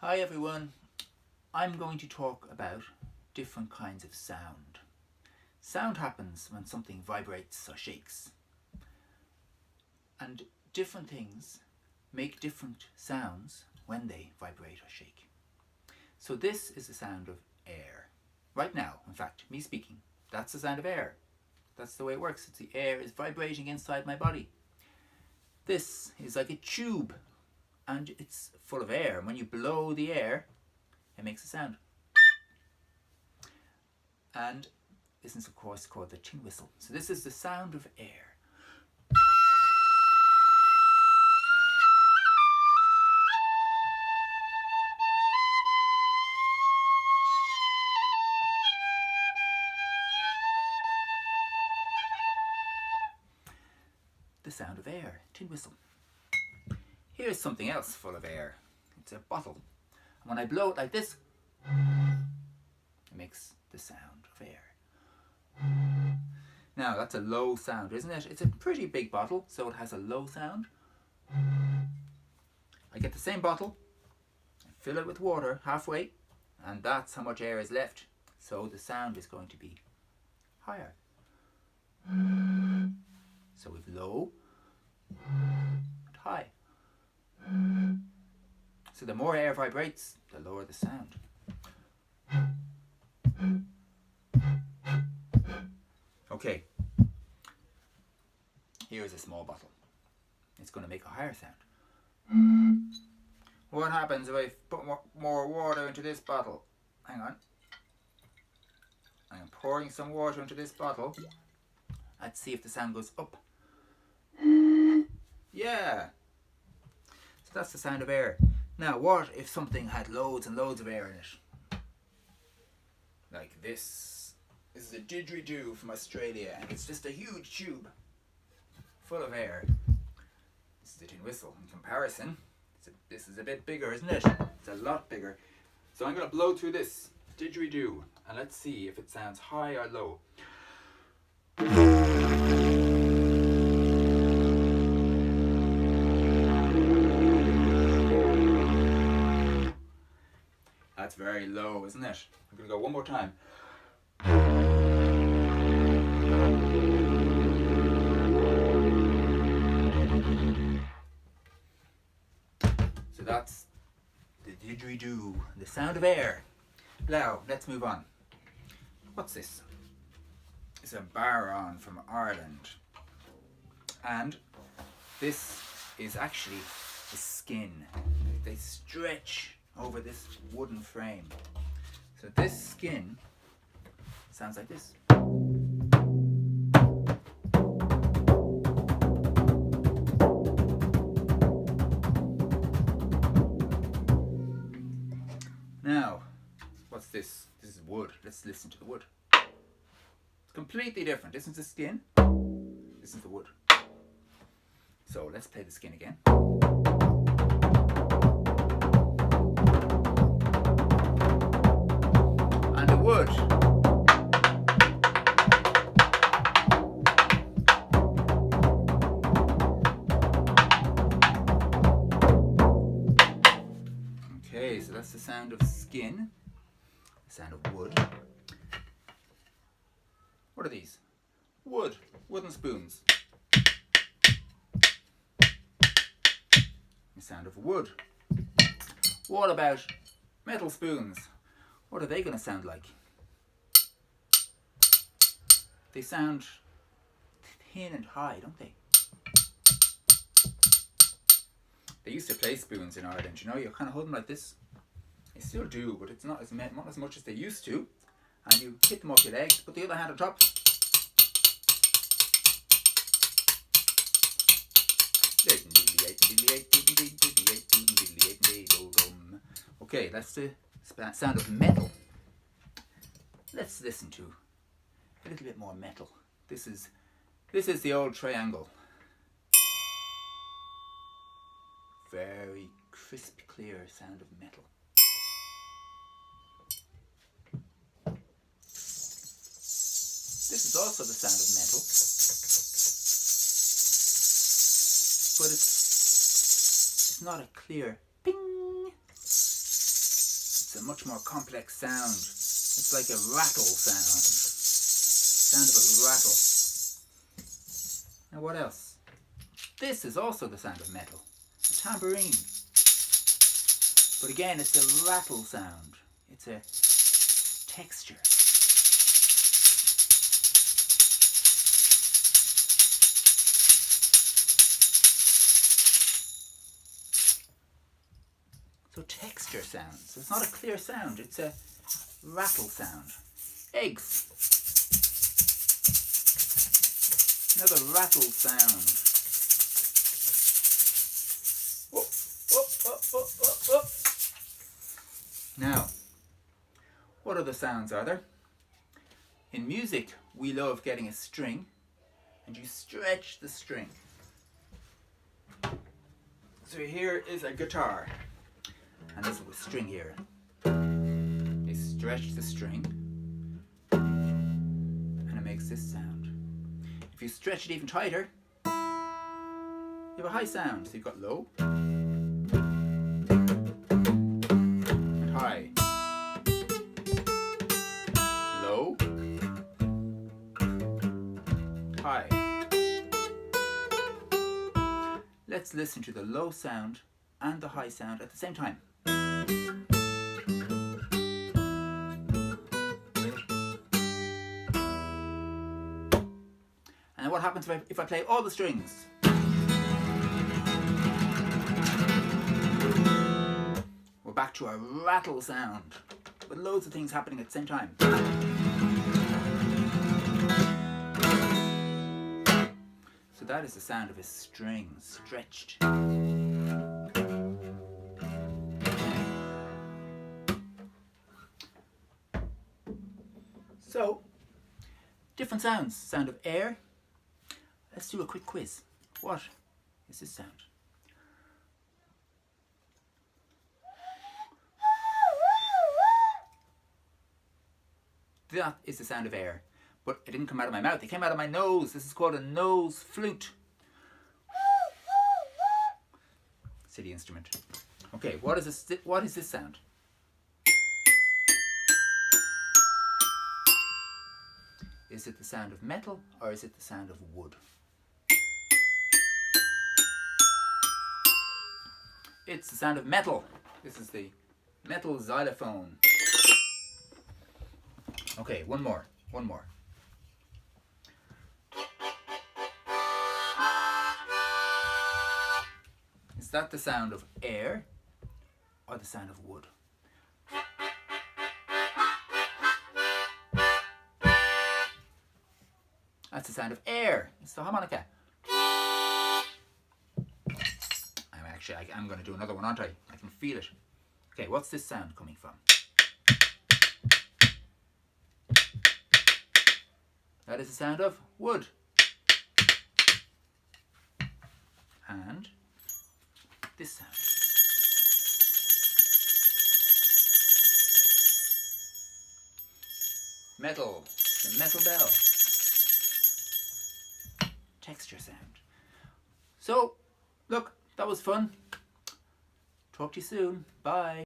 Hi everyone, I'm going to talk about different kinds of sound. Sound happens when something vibrates or shakes, and different things make different sounds when they vibrate or shake. So this is the sound of air. Right now, in fact, me speaking, that's the sound of air. That's the way it works. It's the air is vibrating inside my body. This is like a tube and it's full of air. And when you blow the air, it makes a sound. And this is of course called the tin whistle. So this is the sound of air. The sound of air, tin whistle. Here's something else full of air. It's a bottle. And when I blow it like this, it makes the sound of air. Now that's a low sound, isn't it? It's a pretty big bottle, so it has a low sound. I get the same bottle, fill it with water halfway, and that's how much air is left. So the sound is going to be higher. So we've low and high. So the more air vibrates, the lower the sound. Okay, here is a small bottle. It's going to make a higher sound. What happens if I put more water into this bottle? Hang on. I'm pouring some water into this bottle. Let's see if the sound goes up. Yeah. So that's the sound of air. Now what if something had loads and loads of air in it? Like this. This is a Didgeridoo from Australia and it's just a huge tube full of air. This is a tin whistle. In comparison, this is a bit bigger, isn't it? It's a lot bigger. So I'm going to blow through this Didgeridoo and let's see if it sounds high or low. That's very low, isn't it? I'm going to go one more time. So that's the didgeridoo, the sound of air. Now, let's move on. What's this? It's a baron from Ireland. And this is actually the skin. They stretch over this wooden frame. So this skin sounds like this. Now, what's this? This is wood. Let's listen to the wood. It's completely different. This is the skin. This is the wood. So let's play the skin again. And the wood. Okay, so that's the sound of skin, the sound of wood. What are these? Wood, wooden spoons. The sound of wood. What about metal spoons? What are they going to sound like? They sound thin and high, don't they? They used to play spoons in Ireland, you know, you kind of hold them like this. They still do, but it's not as much as they used to. And you hit them off your legs, put the other hand on top. Okay, that's the sound of metal. Let's listen to a little bit more metal. This is the old triangle. Very crisp, clear sound of metal. This is also the sound of metal, but it's not a clear ping. much more complex sound. It's like a rattle sound. Sound of a rattle. Now what else? This is also the sound of metal. A tambourine. But again, it's a rattle sound. It's a texture. So texture sounds. It's not a clear sound, it's a rattle sound. Eggs. Another rattle sound. Whoop, whoop, whoop, whoop, whoop, whoop. Now, what other sounds are there? In music, we love getting a string and you stretch the string. So here is a guitar. And there's a string here. They stretch the string and it makes this sound. If you stretch it even tighter, you have a high sound. So you've got low and high. Low, high. Let's listen to the low sound and the high sound at the same time. And what happens if I play all the strings? We're back to a rattle sound with loads of things happening at the same time. So that is the sound of a string stretched. So, different sounds. Sound of air. Let's do a quick quiz. What is this sound? That is the sound of air. But it didn't come out of my mouth. It came out of my nose. This is called a nose flute. Silly instrument. Okay, what is this sound? Is it the sound of metal or is it the sound of wood? It's the sound of metal. This is the metal xylophone. Okay, one more. Is that the sound of air or the sound of wood? That's the sound of air. It's the harmonica. I'm going to do another one, aren't I? I can feel it. Okay, what's this sound coming from? That is the sound of wood. And this sound. Metal. The metal bell. Texture sound. So, look, that was fun. Talk to you soon. Bye.